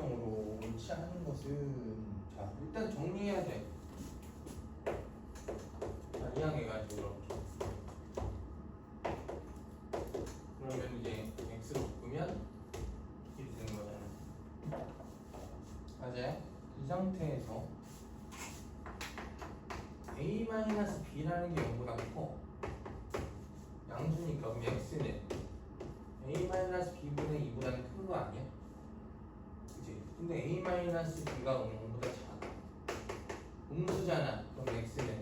결정적으로 옳지 않은 것은 자 일단 정리해야 돼. 자 이항해가지고 이렇게 그러면 이제 x로 바꾸면 이렇게 되는 거잖아. 맞아요? 이 상태에서 a-b라는 게 0보다 커. 양수니까 그럼 x는 a-b분의 2보다는 큰 거 아니야? 그치? 근데 a-b가 0보다 작아. 음수잖아. 그럼 x는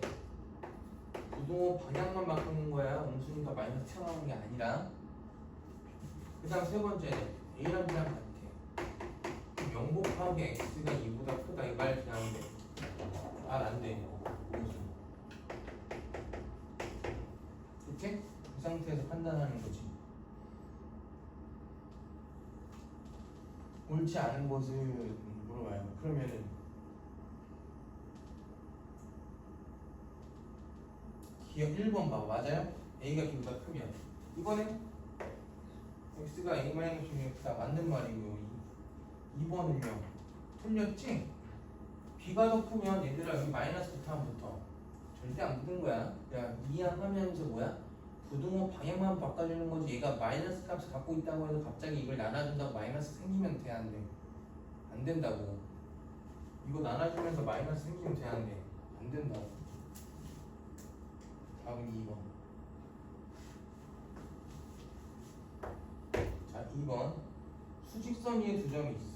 부동호 방향만 바꾸는 거야. 음수니까 마이너스 튀어나오는 게 아니라. 그 다음 세 번째는 a랑 b랑 같아. 0 곱하기 x가 2보다 크다. 이 말 그냥 안 돼. 말 안 돼. 음수. 그치? 이 상태에서 판단하는 거지. 옳지 않은 것은 물어봐요. 그러면은 기억 1번 봐. 맞아요? A가 B보다 크면 이번엔 X가 A-B보다 크다. 맞는 말이고요. 2번은요 틀렸지? B가 더 크면 얘들아 여기 마이너스부터 하면 붙어. 절대 안 붙는 거야. 야 이항하면서 뭐야? 부등호 방향만 바꿔주는 거지. 얘가 마이너스 값을 갖고 있다고 해서 갑자기 이걸 나눠준다고 마이너스 생기면 돼? 안 돼? 안 된다고. 이거 나눠주면서 마이너스 생기면 돼? 안 돼? 안 된다고. 답은 2번. 자 2번 수직선 위에 두 점이 있어.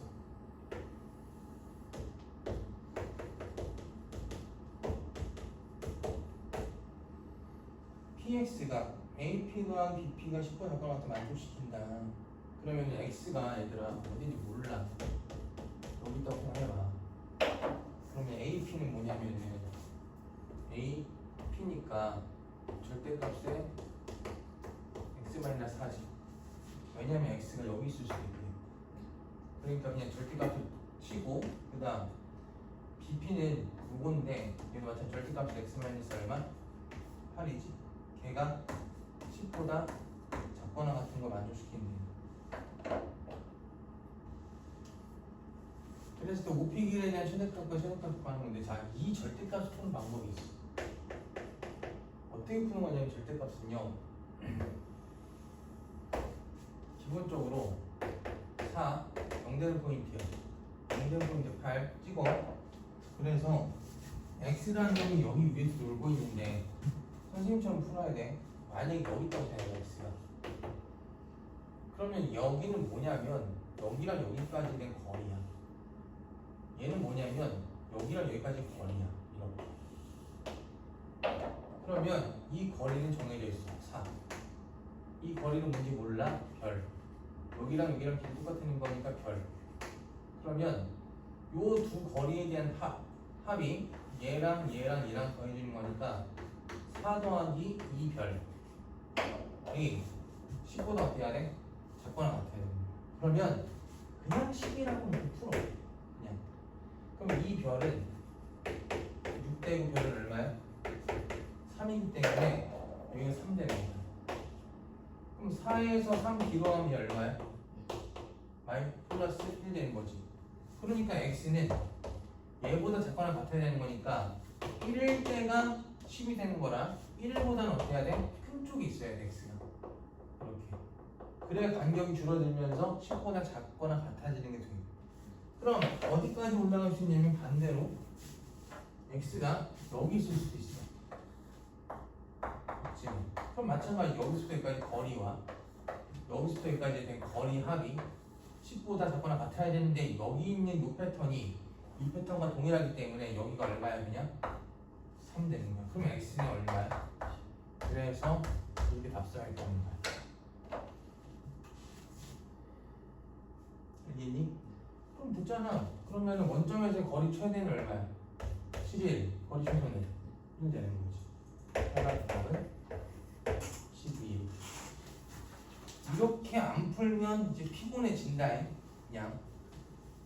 PX가 AP 더하기 BP가 10번 적당한테 만족시킨다. 그러면 X가 얘들아 어딘지 몰라. 여기다 생각해봐. 그러면 AP는 뭐냐면은 AP니까 절대값에 X-4지. 왜냐면 X가 여기 있을 수도 있대. 그러니까 그냥 절대값을 치고 그 다음 BP는 요건데 얘도 마찬가지로 절대값이 X- 얼마? 8이지. 걔가 10보다 작거나 같은 걸 만족시킨대. 그래서 또 오피길에 대한 최대값과 최대값을 구하는 건데 자, 이 절대값을 푸는 방법이 있어. 어떻게 푸는 거냐면 절대값은요 기본적으로 4, 0되는 포인트야. 0되는 포인트 8 찍어. 그래서 X라는 놈이 여기 위에서 놀고 있는데 선생님처럼 풀어야 돼. 만약에 여기 있다고 생각해 X가. 그러면 여기는 뭐냐면 여기랑 여기까지 된 거리야. 얘는 뭐냐면 여기랑 여기까지 거리야. 이렇게. 그러면 이 거리는 정해져 있어. 4. 이 거리는 뭔지 몰라? 별. 여기랑 여기랑 길이 똑같은 거니까 별. 그러면 요 두 거리에 대한 합이 얘랑 더해주는 거니까 4 더하기 2별 이 10보다 어떻게 해야 돼? 작거나 같아야 돼. 그러면 그냥 10이라고 풀어. 그냥. 그럼 이 별은 6대고 별은 얼마야? 3이기 때문에 여기가 3 되는 거야. 그럼 4에서 3 기로하면 얼마야? 플러스 1 되는 거지. 그러니까 x는 얘보다 작거나 같아야 되는 거니까 1일 때가 10이 되는 거라 1보다는 어떻게 해야 돼? 큰 쪽이 있어야 돼 x가. 이렇게. 그래야 간격이 줄어들면서 10보다 작거나 같아지는 게 돼. 그럼 어디까지 올라갈 수 있냐면 반대로 x가 여기 있을 수도 있어. 그치? 그럼 마찬가지 여기서부터 여기까지 거리와 여기서부터 여기까지 된 거리 합이 10보다 작거나 같아야 되는데 여기 있는 이 패턴이 이 패턴과 동일하기 때문에 여기가 얼마야 그냥? 3 되는 거야. 그럼 x는 얼마야? 그래서 이렇게 답변할 거는 거야. 알겠니? 그럼 됐잖아. 그러면 원점에서 거리 최대는 얼마야? 11. 거리 최소는 1 되는 거지. 하나는 12. 이렇게 안 풀면 이제 피곤해진다. 그냥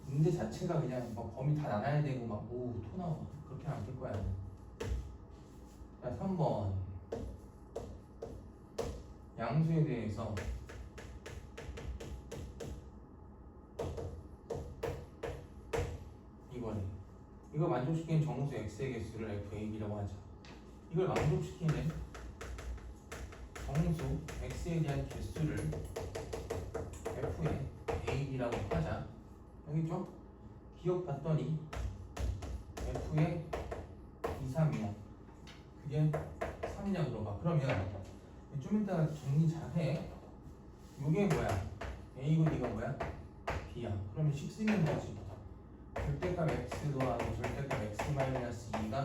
문제 자체가 그냥 뭐 범위 다 나눠야 되고 막 오 토 나와. 그렇게 안 풀 거야. 자 3번 양수에 대해서 이거 만족시키는 정수 x의 개수를 FAB라고 하죠. 이걸 만족시키는 정수 x에 대한 개수를 F의 AB라고 하자. 여기죠? 기억 봤더니 F의 2, 3이야. 그게 3이냐 물어봐. 그러면 좀 이따가 정리 잘해. 요게 뭐야? A고 D가 뭐야? B야. 그러면 식 쓰면 되지. 절대값 x 더하고 절대값 x 마이너스 2가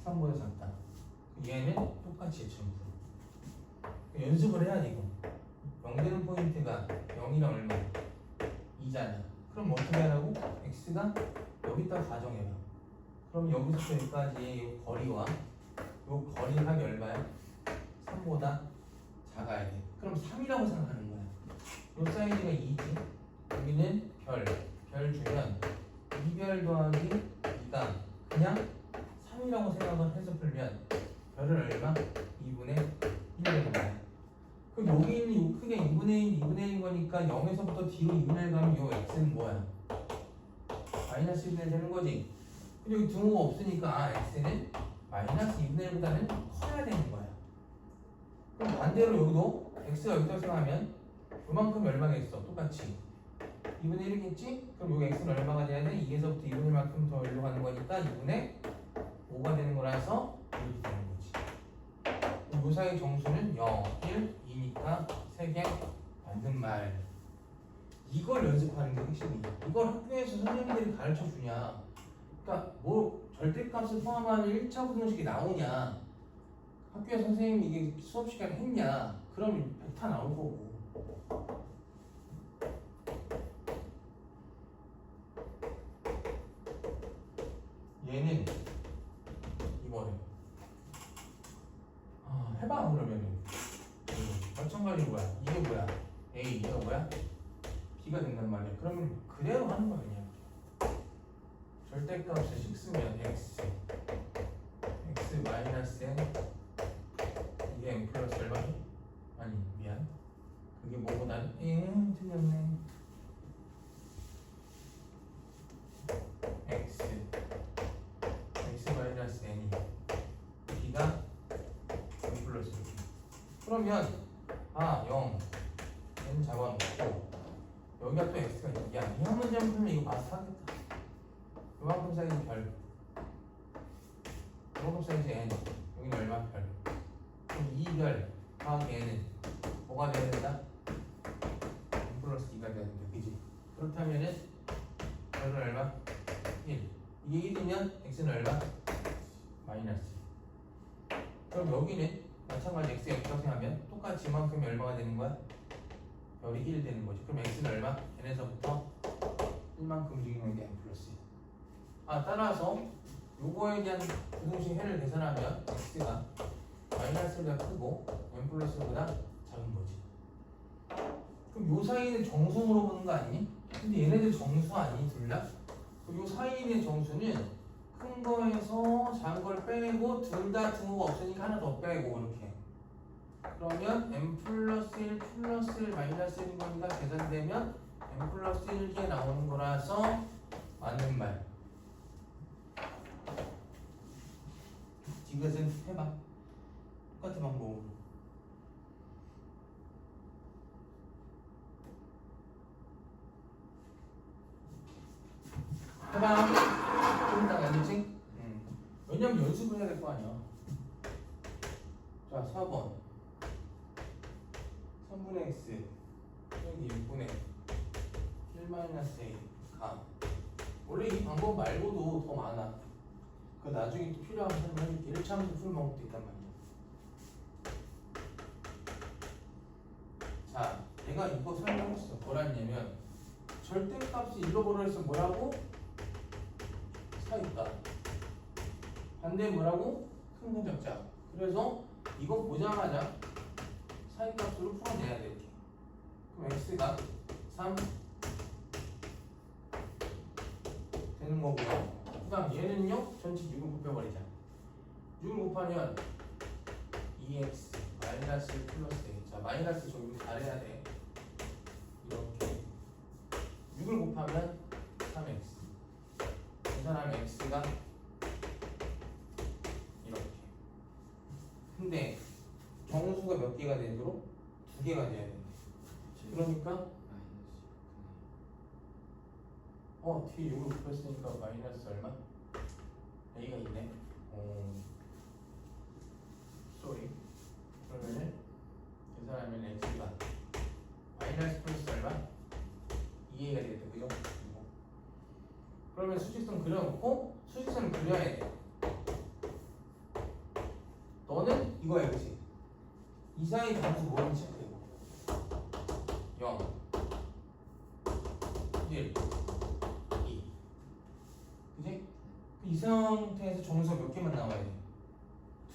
3보다 작다. 얘는 똑같이 예천수. 연습을 해야 돼 이거. 0 되는 포인트가 0이랑 얼마? 2잖아. 그럼 어떻게 하라고? x가 여기다 가정해봐. 그럼 여기서부터 여기까지의 이 거리와 이 거리 합이 얼마야? 3보다 작아야 돼. 그럼 3이라고 생각하는 거야. 이 사이즈가 2지. 여기는 별 주면 2별 더하기 2가 그냥 3이라고 생각을 해서 풀면 별은 얼마? 2분의 1 되는 거야. 그럼 여기 있는 요 크게 2분의 1, 2분의 1인 거니까 0에서부터 뒤로 2분의 1 가면 요 x는 뭐야? 마이너스 2분의 1 되는 거지. 근데 여기 등호가 없으니까 x는 마이너스 2분의 1보다는 커야 되는 거야. 그럼 반대로 여기도 x가 여기다 생각하면 요만큼 얼마겠어? 똑같이 2분의 1이겠지? 그럼 여기 x는 얼마가 돼야 돼? 2에서부터 2분의 1만큼 더 올려가는 거니까 2분의 5가 되는 거라서 이렇게 되는 거지. 요 사이 정수는 0, 1, 2니까 3개 맞는 말. 이걸 연습하는 게 핵심이야. 이걸 학교에서 선생님들이 가르쳐 주냐. 그러니까 뭐 절대값을 포함하는 1차 부등식이 나오냐. 학교에 선생님이 이게 수업 시간에 했냐. 그럼 100타 나올 거고. 얘는 이거래. 해봐 그러면은. 마찬가지로 뭐야? 이게 뭐야? A 이거 뭐야? B가 된단 말이야. 그러면 그대로 하는 거야 그냥. 절대값을 식 쓰면 x 마이너스 n 이게 n 플러스 얼마니? 아니 미안. 그게 뭐보다는 틀렸네. x 마이너스 n이 B가 n 플러스 1. 그러면 0 n 잡아놓고 여기가 또 x가 있어. 야, 이 한 문제만 풀면 이거 마스터하겠다. 요만큼 사이즈 별, 요만큼 사이즈 n, 여기는 얼마 별. 그럼 2별 더하기 n은 뭐가 돼야 된다? n 플러스 2가 돼야 된다. 그지? 그렇다면은 별은 얼마? 1. 이게 1이면 x는 얼마? 마이너스. 그럼 여기는 마찬가지 x가 0이라고 생각하면 똑같이 이만큼이 얼마가 되는 거야? 별이 1 되는 거지. 그럼 x는 얼마? n에서부터 1만큼 움직이는 게 n 플러스 1. 따라서 요거에 대한 부등식 해를 계산하면 x가 마이너스보다 크고 n 플러스 1보다 작은 거지. 그럼 요 사이는 정수 물어보는 거 아니니? 근데 얘네들 정수 아니 둘 다? 그럼 요 사이에 있는 정수는 큰 거에서 작은 걸 빼고 둘 다 등호가 없으니까 하나 더 빼고 이렇게. 그러면 n 플러스 1 플러스 1 마이너스 1인 거니까 계산되면 n 플러스 1개 나오는 거라서 맞는 말. 이것은 해봐. 똑같은 방법으로. 해봐. 좀 이따가 알겠지? 왜냐면 연습을 해야 될 거 아니야. 자, 4번 3분의 x 여기 6분의 1-a 가. 원래 이 방법 말고도 더 많아. 그 나중에 또 필요하면 설명해줄게. 1차 함수 풀 방법도 있단 말이야. 자, 내가 이거 설명했어. 뭐라냐면 절대값이 잃어버려서 뭐라고? 사있다. 반대 뭐라고? 큰 건 적자. 그래서 이거 보자마자 사이값으로 풀어내야 돼. 이렇게. 그럼 x가 3 되는 거고요. 그 다음 얘는요 전체 6을 곱해버리자. 6을 곱하면 2x 마이너스 플러스 a. 자, 마이너스 적용 잘해야 돼. 이렇게 6을 곱하면 3x 계산하면 x가 이렇게. 근데 정수가 몇 개가 되도록? 2개가 돼야 돼. 그러니까 뒤에 6을 곱했으니까 마이너스 얼마? a가 있네. 쏘리. 그러면은 계산하면 x가 마이너스 플러스 얼마? 2a가 되겠다. 그죠? 그러면 수직선 그려놓고 수직선을 그려야 돼. 너는 이거야, 그치? 이상의 단수 뭐인지 체크해. 0 1 2 그치? 이 상태에서 정수가 몇 개만 나와야 돼?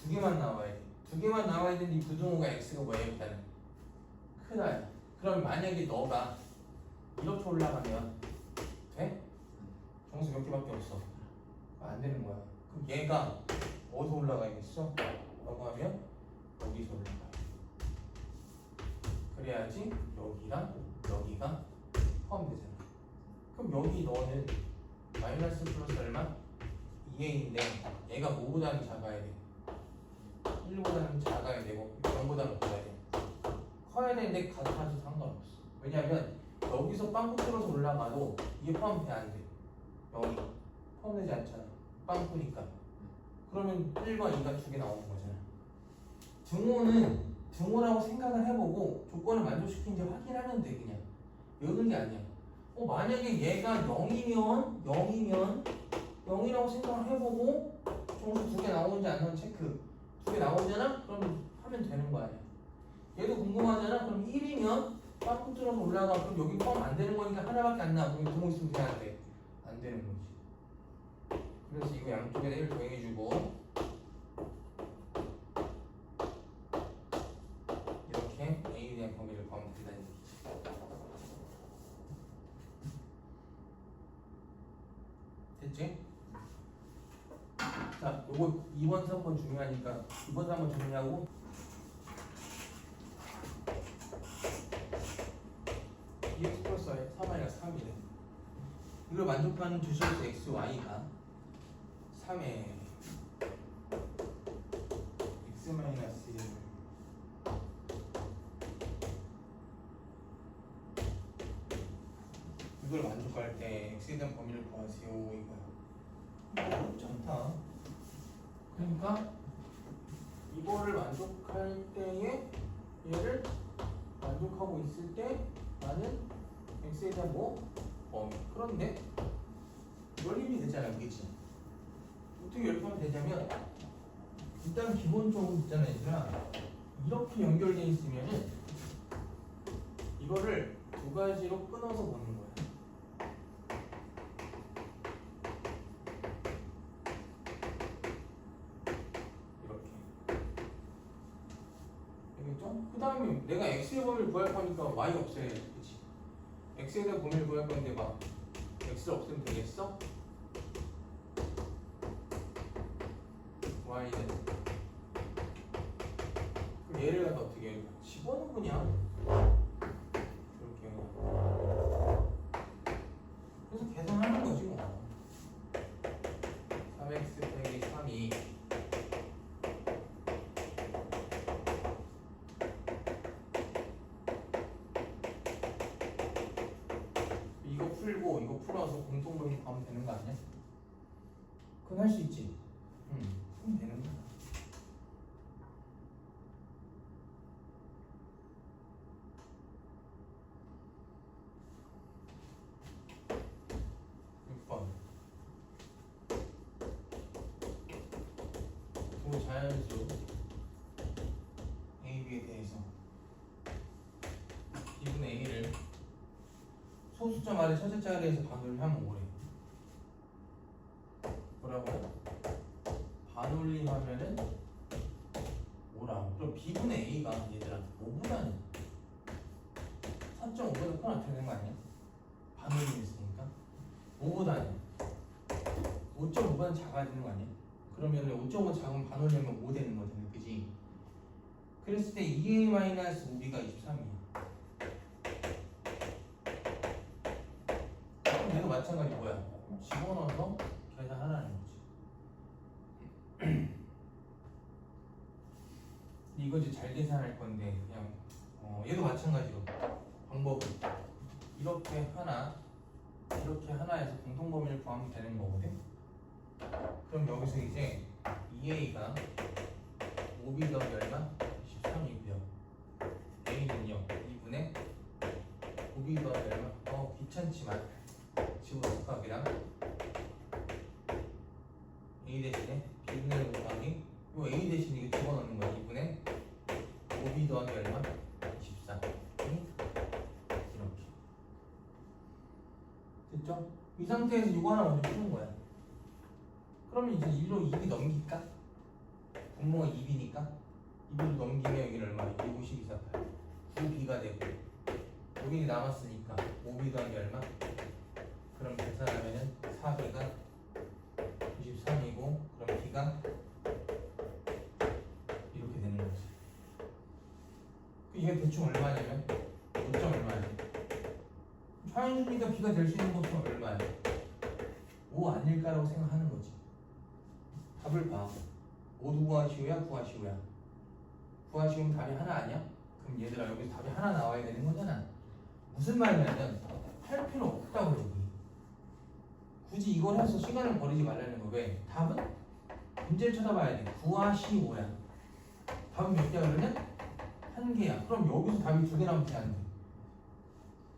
2개만 나와야 돼. 2개만 나와야 되는데 이 부등호가 x가 뭐야? 일단은 크다. 그럼 만약에 너가 이렇게 올라가면 돼? 정수 몇 개밖에 없어. 안 되는 거야. 그럼 얘가 어디서 올라가야겠어? 라고 하면 여기서 올라가요. 그래야지 여기랑 여기가 포함되잖아. 그럼 여기 너는 마이너스 플러스 얼마? 2a인데 얘가 뭐보다는 작아야 돼? 1보다는 작아야 되고 0보다는 커야 돼. 커야 되는데 같아도 상관없어. 왜냐면 여기서 빵꾸 뚫어서 올라가도 이게 포함돼 안 돼. 여기 포함되지 않잖아. 빵꾸니까. 그러면 1과 2가 2개 나오는 거잖아. 등호는 등호라고 생각을 해보고 조건을 만족시키는지 확인하면 돼. 그냥 외우는 게 아니야. 만약에 얘가 0이면 0이라고 생각을 해보고 정수 2개 나오는지 안 나오는지 체크. 2개 나오잖아? 그럼 하면 되는 거 아니야. 얘도 궁금하잖아? 그럼 1이면 빵꾸 뚫어서 올라가. 그럼 여기 포함 안 되는 거니까 하나밖에 안 나와. 그럼 등호 있으면 돼야 돼. 안 되는 거지. 그래서 이거 양쪽에다 1 더해주고 이렇게 A에 대한 범위를 구하면 된다는 얘기지. 됐지? 자, 요거 2번, 3번 중요하니까 2번, 3번 정리하고 2x 플러스 4y가 3이래. 이걸 만족하는 주시에서 x, y가 3에 x 마이너스 1 이걸 만족할 때 x에 대한 범위를 구하세요. 이거야. 어렵지 않다. 그러니까 이거를 만족할 때에 얘를 만족하고 있을 때 나는 x에 대한 범위. 그런데 연립이 되잖아, 그치? 어떻게 연립하면 되냐면 일단 기본적으로 있잖아, 얘들아. 이렇게 연결되어 있으면은 이거를 두 가지로 끊어서 보는 거야. 이렇게. 알겠죠? 그 다음에 내가 x의 범위를 구할 거니까 y 없애야 돼, 그치? x에 대한 범위를 구할 건데 막 x를 없애면 되겠어? y는 그럼 얘를 갖다 어떻게 해? 집어넣어 그냥 이렇게 그래서 계산하는 거지 뭐. 3x 빼기 3이 이거 풀고 이거 풀어서 공통범위 구하면 되는 거 아니야? 그건 할 수 있지. 그럼 되는 거야. 두 자연수 A, B에 대해서 B분의 A를 소수점 아래 첫째 자리에서 반올림하면 뭐래? 뭐라고? 반올림하면은 뭐라고? 그럼 B분의 A가 얘들아 5보다는 4.5보다 커나 되는 거 아니야? 반올림했으니까 5보다는 5.5보다는 작아야 되는 거 아니야? 그러면 5.5 작으면 반올림하면 5 되는 거잖아, 그지? 그랬을 때 2a-5b가 23이야. 그럼 얘도 마찬가지 뭐야? 집어넣어서 계산 계산하라는 거지. 이거 이제 잘 계산할 건데 그냥 얘도 마찬가지로 방법은 이렇게 하나에서 공통범위를 구하면 되는 거거든. 그럼 여기서 이제 2a가 5b 더하기 얼마? 13이고요. a는요 2분의 5b 더하기 얼마? 귀찮지만 집어넣기랑 a 대신에 b분의 곱하기 요 a 대신 이거 집어넣는 거야. 2분의 5b 더하기 얼마? 14. 이렇게 됐죠? 이 상태에서 이거 하나 먼저 푸는 거야. 그러면 이제 1로 2b 넘길까? 분모가 2b니까 2b로 넘기면 여기는 얼마? 152, 48 9b가 되고 여기 남았으니까 5b 더하기 얼마? 그럼 계산하면은 4b가 93이고 그럼 b가 이렇게 되는 거지. 이게 대충 얼마냐면 5점 얼마야? 좌연수니까 b가 될 수 있는 곳은 얼마야? 5 아닐까라고 생각하는 거지. 답을 봐. 5도 구하시오야 구하시오야. 구하시오면 답이 하나 아니야? 그럼 얘들아 여기 답이 하나 나와야 되는 거잖아. 무슨 말이냐면 할 필요 없다고 여기. 굳이 이걸 해서 시간을 버리지 말라는 거. 왜? 답은 문제를 쳐다봐야 돼. 구하시오야. 답은 몇 개야 그러면? 한 개야. 그럼 여기서 답이 두 개 나오면 돼 안 돼?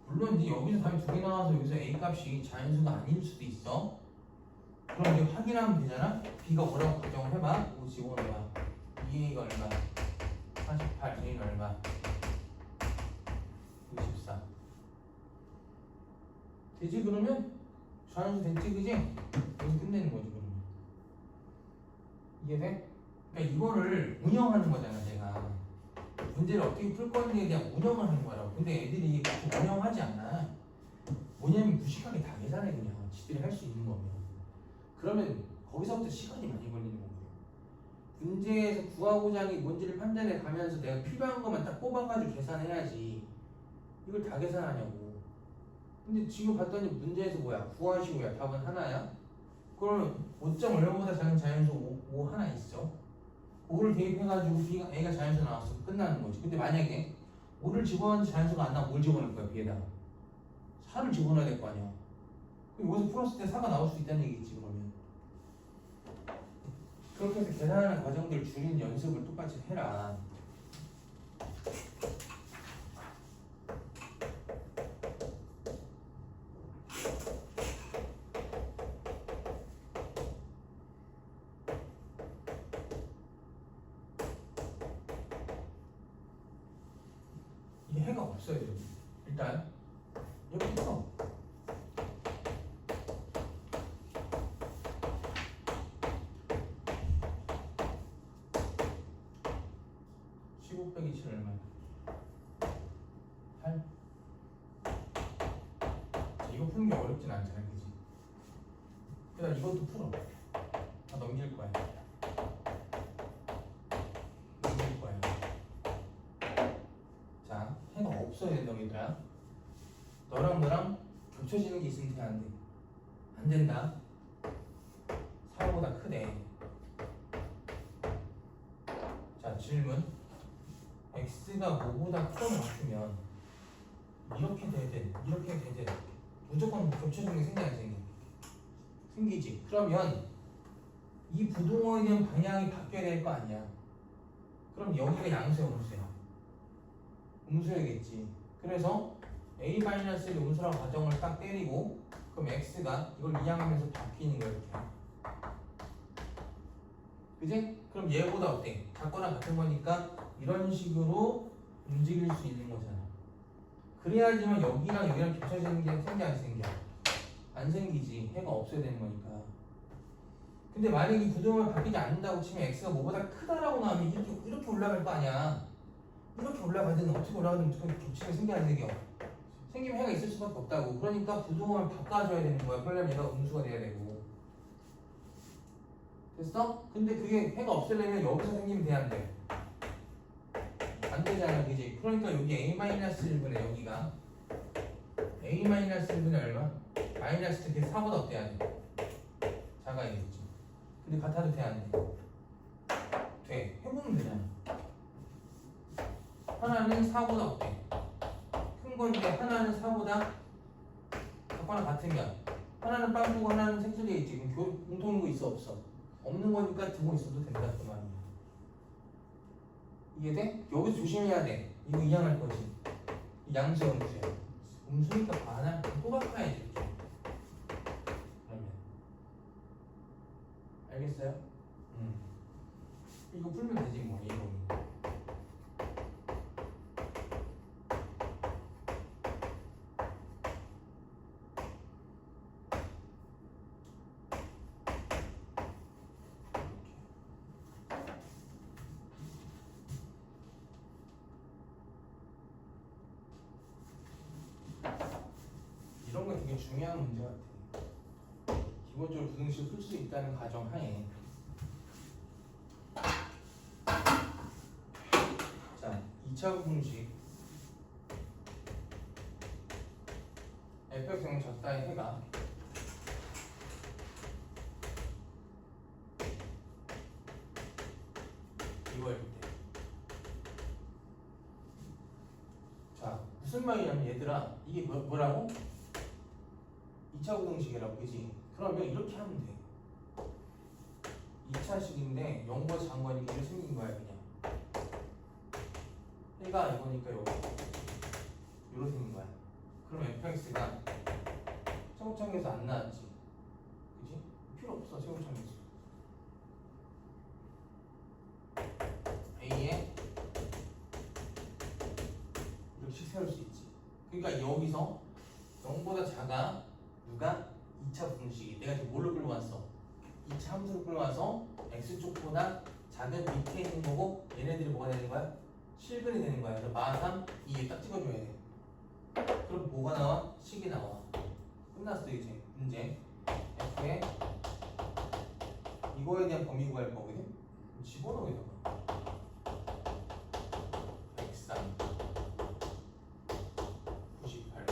물론 이제 여기서 답이 두 개 나와서 여기서 a 값이 자연수가 아닐 수도 있어. 그럼 이제 확인하면 되잖아. b가 뭐라고 가정을 해봐. 5 집어넣어봐. 2a가 얼마? 48. j는 얼마? 64. 되지 그러면? 자연수 됐지 그지? 여기서 끝내는 거지 그러면. 이해돼? 그러니까 이거를 운영하는 거잖아 내가. 문제를 어떻게 풀 건지에 대한 운영을 하는 거라고. 근데 애들이 그렇게 운영하지 않아. 뭐냐면 무식하게 다 계산해 그냥. 지들이 할 수 있는 거면. 그러면 거기서부터 시간이 많이 걸리는 거고요. 문제에서 구하고자 하는 게 뭔지를 판단해 가면서 내가 필요한 것만 딱 뽑아가지고 계산해야지. 이걸 다 계산하냐고. 근데 지금 봤더니 문제에서 뭐야? 구하시오야. 답은 하나야. 그러면 5점 얼마보다 작은 자연수 5 하나 있어. 5를 대입해가지고 B가 A가 자연수 나왔어. 끝나는 거지. 근데 만약에 5를 집어넣는 자연수가 안 나오면 뭘 집어넣을 거야? B에다가 4를 집어넣어야 될 거 아니야. 그럼 여기서 풀었을 때 4가 나올 수 있다는 얘기지 그러면. 그렇게 해서 계산하는 과정들 줄이는 연습을 똑같이 해라. 이게 해가 없어요 여기. 일단 여기서 15 빼기 7 얼마야? 8? 자, 이거 푸는 게 어렵진 않잖아 그지? 그다음 이것도 풀어. 다 넘길 거야. 넘길 거야. 자, 해가 없어야 된다 얘들아. 너랑 너랑 겹쳐지는 게 있으면 돼 안 돼? 안 된다. 4보다 크대. 자, 질문. x가 5보다 크거나 같으면 이렇게 되든 이렇게 되든 무조건 겹쳐지는 게 생겨 안 생겨? 생기지. 그러면 이 부동호에 대한 방향이 바뀌어야 될 거 아니야. 그럼 여기가 양수야 음수야? 음수야겠지. 그래서 a-를 음수라고 가정을 딱 때리고 그럼 x가 이걸 이항하면서 바뀌는 거야 이렇게. 그지? 그럼 얘보다 어때? 작거나 같은 거니까 이런 식으로 움직일 수 있는 거잖아. 그래야지만 여기랑 여기랑 겹쳐지는 게 생겨 안 생겨? 안 생기지. 해가 없어야 되는 거니까. 근데 만약에 이 구조물 바뀌지 않는다고 치면 x가 뭐보다 크다라고 나오면 이렇게 올라갈 거 아니야. 이렇게 올라가든 어떻게 올라가든 어떻게 겹치면 생겨 안 생겨? 생기면 해가 있을 수밖에 없다고. 그러니까 부동을 바꿔줘야 되는 거야. 그러려면 얘가 음수가 돼야 되고. 됐어? 근데 그게 해가 없으려면 여기서 생기면 돼 안 돼? 안 되잖아 그지? 그러니까 여기 a-1분의 여기가 a-1분의 얼마? 마이너스 특히 4보다 어때야 돼? 작아야겠지. 근데 같아도 돼, 안 돼? 돼. 해보면 되잖아. 하나는 4보다 어때? 큰 건데 하나는 4보다 작거나 같으면 하나는 빵꾸고 하나는 색소되어 있지. 그럼 공통인 거 있어, 없어? 없는 거니까 두고 있어도 된다 그 말이야. 이해돼? 여기서 조심해야 돼. 이거 이양할 거지. 양수 음수야. 음수니까 반할 또 바꿔야지. 그러면 알겠어요? 이거 풀면 되지 뭐. 이거 이런 거 되게 중요한 문제 같아. 기본적으로 부등식을 풀 수 있다는 가정 하에. 자, 2차 부등식 fx는 적다의 해가 이거일 때. 자, 무슨 말이냐면 얘들아, 이게 뭐라고? 2차 부등식이라고, 그지? 그러면 이렇게 하면 돼. 2차식인데 0보다 작은 거니까 이렇게 생긴 거야, 그냥. 해가 이거니까 여기 이렇게 생긴 거야. 그럼 fx가 세우창에서 안 나왔지, 그지? 필요 없어, 세우창에서. A에 이렇게 세울 수 있지. 그러니까 여기서 0보다 작아 누가? 2차 부등식이. 내가 지금 뭘로 끌어왔어? 2차 함수로 끌어와서 x쪽보다 작은 밑에 있는 거고 얘네들이 뭐가 되는 거야? 실근이 되는 거야. 그래서 마3, 2에 딱 찍어줘야 돼. 그럼 뭐가 나와? 식이 나와. 끝났어 이제. 문제 f에 이거에 대한 범위 구할 거거든? 집어넣어 여기다가 x3 98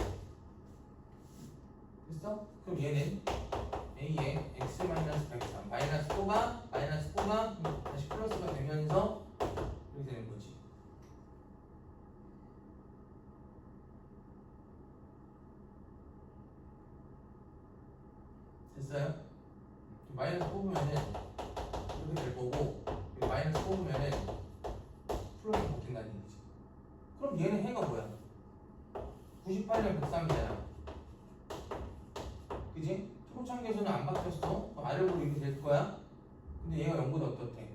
됐어? 그럼 얘는 a에 x-103 마이너스 4가 다시 플러스가 되면서 이렇게 되는 거지. 됐어요? 마이너스 뽑으면은 이렇게 될 거고, 마이너스 뽑으면은 플러스 바뀐다는 얘기지. 그럼 얘는 해가 뭐야? 98이랑 103이잖아. 그지? 초창기에서는 안 바뀌었어. 아래로 이렇게 될 거야. 근데 얘가 0보다 어떻대?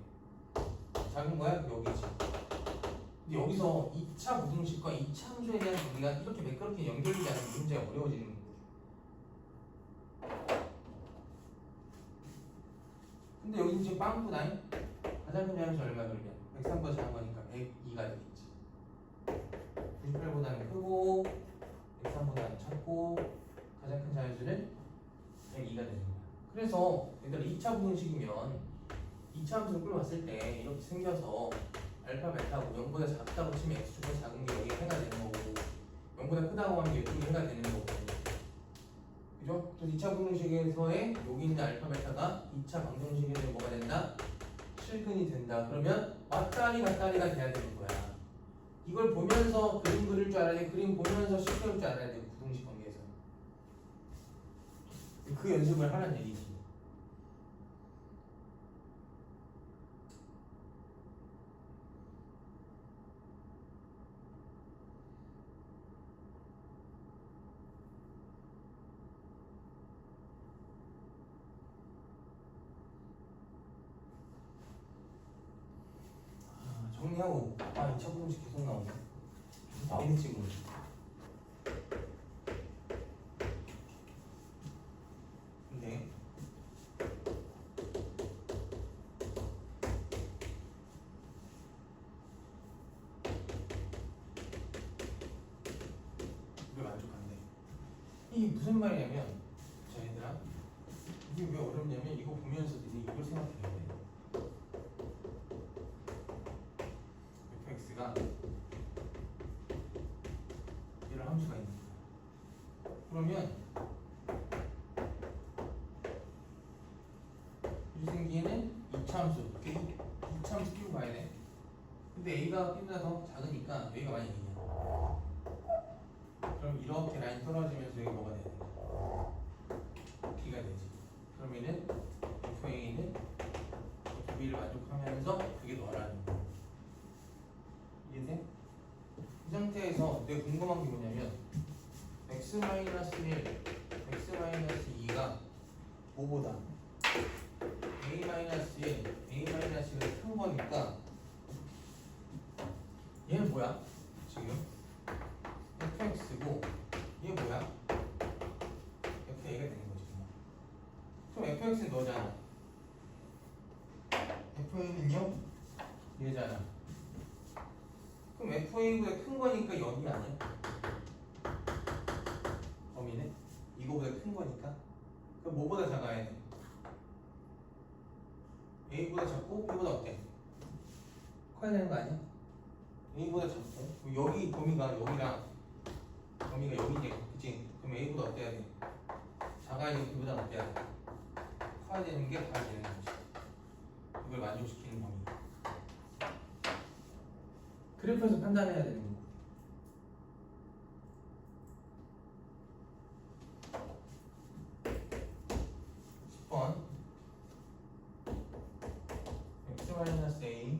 작은 거야? 여기지. 근데 여기서 2차 부등식과 2차 함수에 대한 정리가 이렇게 매끄럽게 연결되지 않으면 문제가 어려워지는 거야. 근데 여기 지금 빵꾸다잉? 가장 큰 자연수 얼마 그러면? 103보다 작은 거니까 102가 되겠지. 98보다는 크고 103보다는 작고 가장 큰 자연수는 102가 되는 거야. 그래서 얘들아 2차 부등식이면 2차 함수를 끌어왔을 때 이렇게 생겨서 알파 베타고 0보다 작다고 치면 x축보다 작은 게 여기 해가 되는 거고 0보다 크다고 하면 이쪽이 해가 되는 거고, 그죠? 그래서 2차 부등식에서의 여기 있는 알파 베타가 2차 방정식에서 뭐가 된다? 실근이 된다. 그러면 맞다리 같다리가 돼야 되는 거야. 이걸 보면서 그림 그릴 줄 알아야 돼. 그림 보면서 식 세울 줄 알아야 돼. 부등식 관계에서. 그 연습을 하라는 얘기지. 정리하고 2차 부등식 계속 나오네. 나오네 지금. 근데 왜 만족한대? 이게 무슨 말이냐면, 자 얘들아, 이게 왜 어렵냐면 이거 보면서 이걸 생각해야 돼. fx가 이런 함수가 있는 거야. 그러면 근데 A가 B보다 더 작으니까 여기가 만약 A냐. 그럼 이렇게 라인 떨어지면서 여기 뭐가 돼야 돼? B가 되지. 그러면은 FA는 B를 만족하면서 그게 너라는 거야. 이해돼? 이 상태에서 내가 궁금한 게 뭐냐면 x-1, x-2가 뭐보다 a-1, a-1가 큰 거니까 얘는 뭐야? 지금 fx고 얘 뭐야? fa가 되는 거지. 그럼 fx는 너잖아. fa는요? 얘잖아. 그럼 fa보다 큰 거니까 여기 아니야? 범위는? 이거보다 큰 거니까? 그럼 뭐보다 작아야 돼? A보다 작고 B보다 어때? 커야 되는 거 아니야? A보다 작고 여기 범위가 여기랑 범위가 여기지, 그치? 그럼 A보다 어때야 돼? 작아야 되고 B보다 어때야 돼? 커야 되는 게 봐야 되는 거지. 이걸 만족시키는 범위. 그래프에서 판단해야 되는 거. 10번 x-a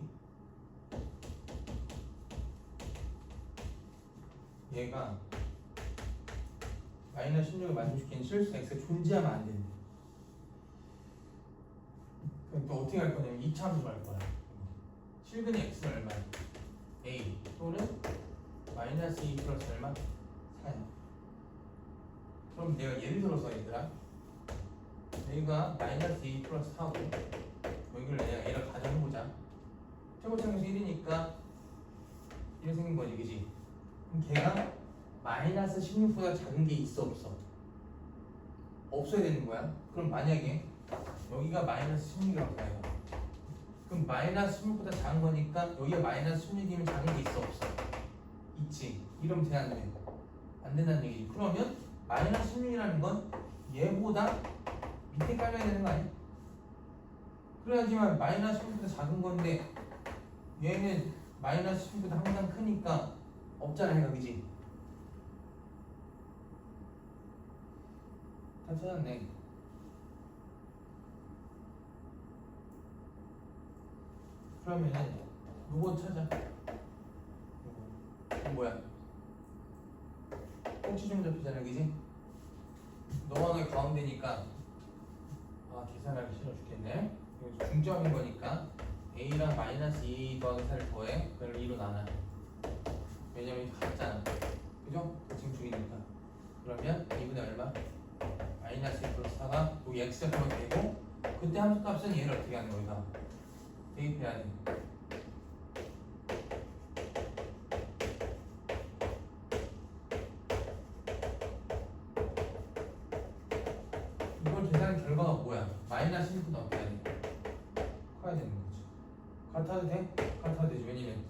얘가 마이너스 16을 만족시키는 실수 x가 존재하면 안 된대. 그럼 또 어떻게 할 거냐면 2차 함수로 할 거야. 실근의 x는 얼마야? a 또는 마이너스 2 플러스 얼마? 4야. 그럼 내가 예를 들어서 얘들아 얘가 마이너스 2 플러스 4고 여기를 내가 얘를 가정해보자. 최고차항에서 1이니까 1이 생긴 거지, 그지? 그럼 걔가 마이너스 16보다 작은 게 있어 없어? 없어야 되는 거야. 그럼 만약에 여기가 마이너스 16이라고 해요. 그럼 마이너스 16보다 작은 거니까 여기가 마이너스 16이면 작은 게 있어 없어? 있지. 이러면 돼 안 돼? 안 된다는 얘기지. 그러면 마이너스 16이라는 건 얘보다 밑에 깔려야 되는 거 아니야? 그래야지만 마이너스 16보다 작은 건데 얘는 마이너스 16보다 항상 크니까 없잖아 얘가, 그지? 다 찾았네. 그러면은 요거 찾아. 이거 뭐야? 꼭지점 잡히잖아, 그지? 너와 너 가운데니까 계산하기 싫어 죽겠네. 여기 중점인 거니까 a랑 마이너스 2 더하기 4를 더해. 그걸 2로 나눠. 왜냐면 같잖아, 그죠? 지금 중이니까. 그러면 2분의 얼마? 마이너스 2 플러스 4가 여기 x 잡히면 되고, 그때 함수값은 얘를 어떻게 하는 거야? 대입해야 돼. 이걸 계산한 결과가 뭐야? 마이너스 1보다 어때야 돼? 커야 되는 거지. 같아도 돼? 같아도 되지. 왜냐면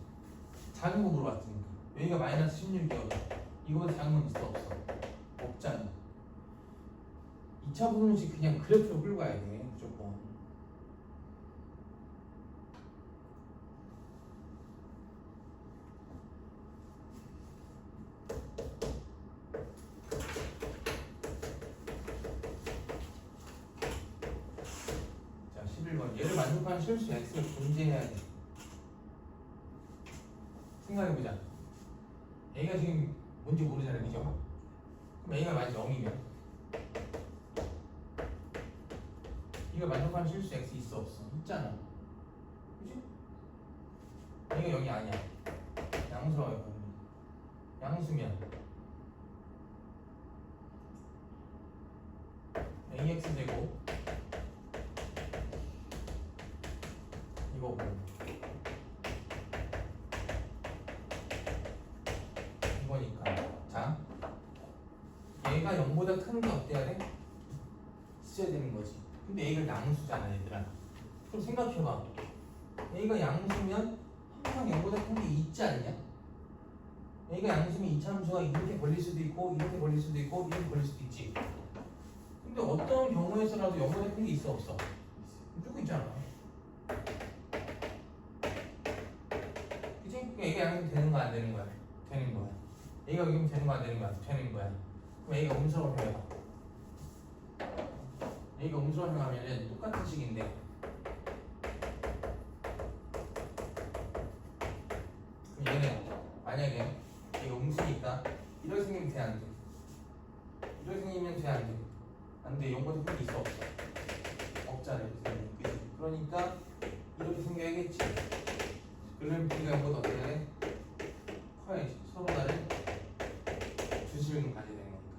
작은 거 물어봤으니까. 여기가 마이너스 16이어도 이거보다 작은 건 있어 없어? 없잖아. 2차 분식 그냥 그래프로 끌고 가야 돼, 무조건. 자, 11번. 얘를 만족하는 실수 x가 존재해야 돼. 생각해보자. A가 지금 뭔지 모르잖아, 그죠? 그럼 A가 만약 0이면 이거 만족하는 실수 x 있어 없어? 있잖아, 그지? A가 0이 아니야. 양수라고 했거든. 양수면 ax 되고 이거고 이거니까. 자, 얘가 0보다 큰 게 어때야 돼? 있어야 되는 거지. 근데 A가 양수잖아, 얘들아. 그럼 생각해봐. A가 양수면 항상 0보다 큰 게 있지 않냐? A가 양수면 이차함수가 이렇게 벌릴 수도 있고 이렇게 벌릴 수도 있고 이렇게 벌릴 수도 있지. 근데 어떤 경우에서라도 0보다 큰 게 있어 없어? 무조건 있잖아, 그치? A가 양이면 되는 거야 안 되는 거야? 되는 거야. A가 여기면 되는 거야 안 되는 거야? 되는 거야. 그럼 A가 음수라고 해봐. A가 음수라고 하면은 똑같은 식인데 그럼 얘는 만약에 A가 음수니까 이렇게 생기면 돼 안 돼? 이렇게 생기면 돼 안 돼? 안 돼. 용건 필요 있어 없어? 없잖아 이렇게 생기면. 그치? 그러니까 이렇게 생겨야겠지. 그러면 B가 이거보다 어떻게 돼? 커야지. 서로 다른 두 실을 가지게 되는 거니까.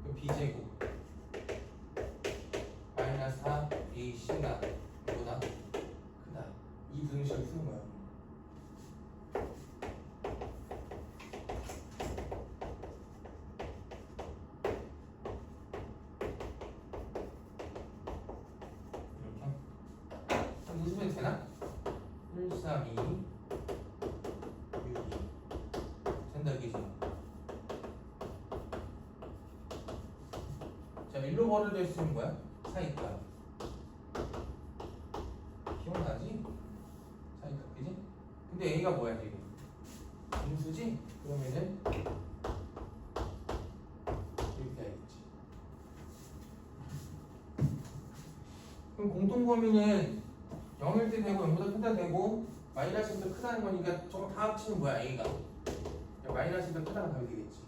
그럼 B제곱 마이너스 4 AC가 이거보다 크다. 이 분식을 쓰는 거야. 이렇게 웃으면 되나? 1, 3, 2 6 된다 그지? 자, 일로 벌어져 있으면 뭐야? 사이다. 기억나지? 사이다 그지? 근데 A가 뭐야 지금? 음수지? 그러면은 이렇게 해야겠지. 그럼 공통범위는 0일 때 되고 0보다 크다 되고 마이너스 1보다 크다는 거니까 저거 다 합치면 뭐야 A가? 마이너스 1보다 크다가 답이 되겠지.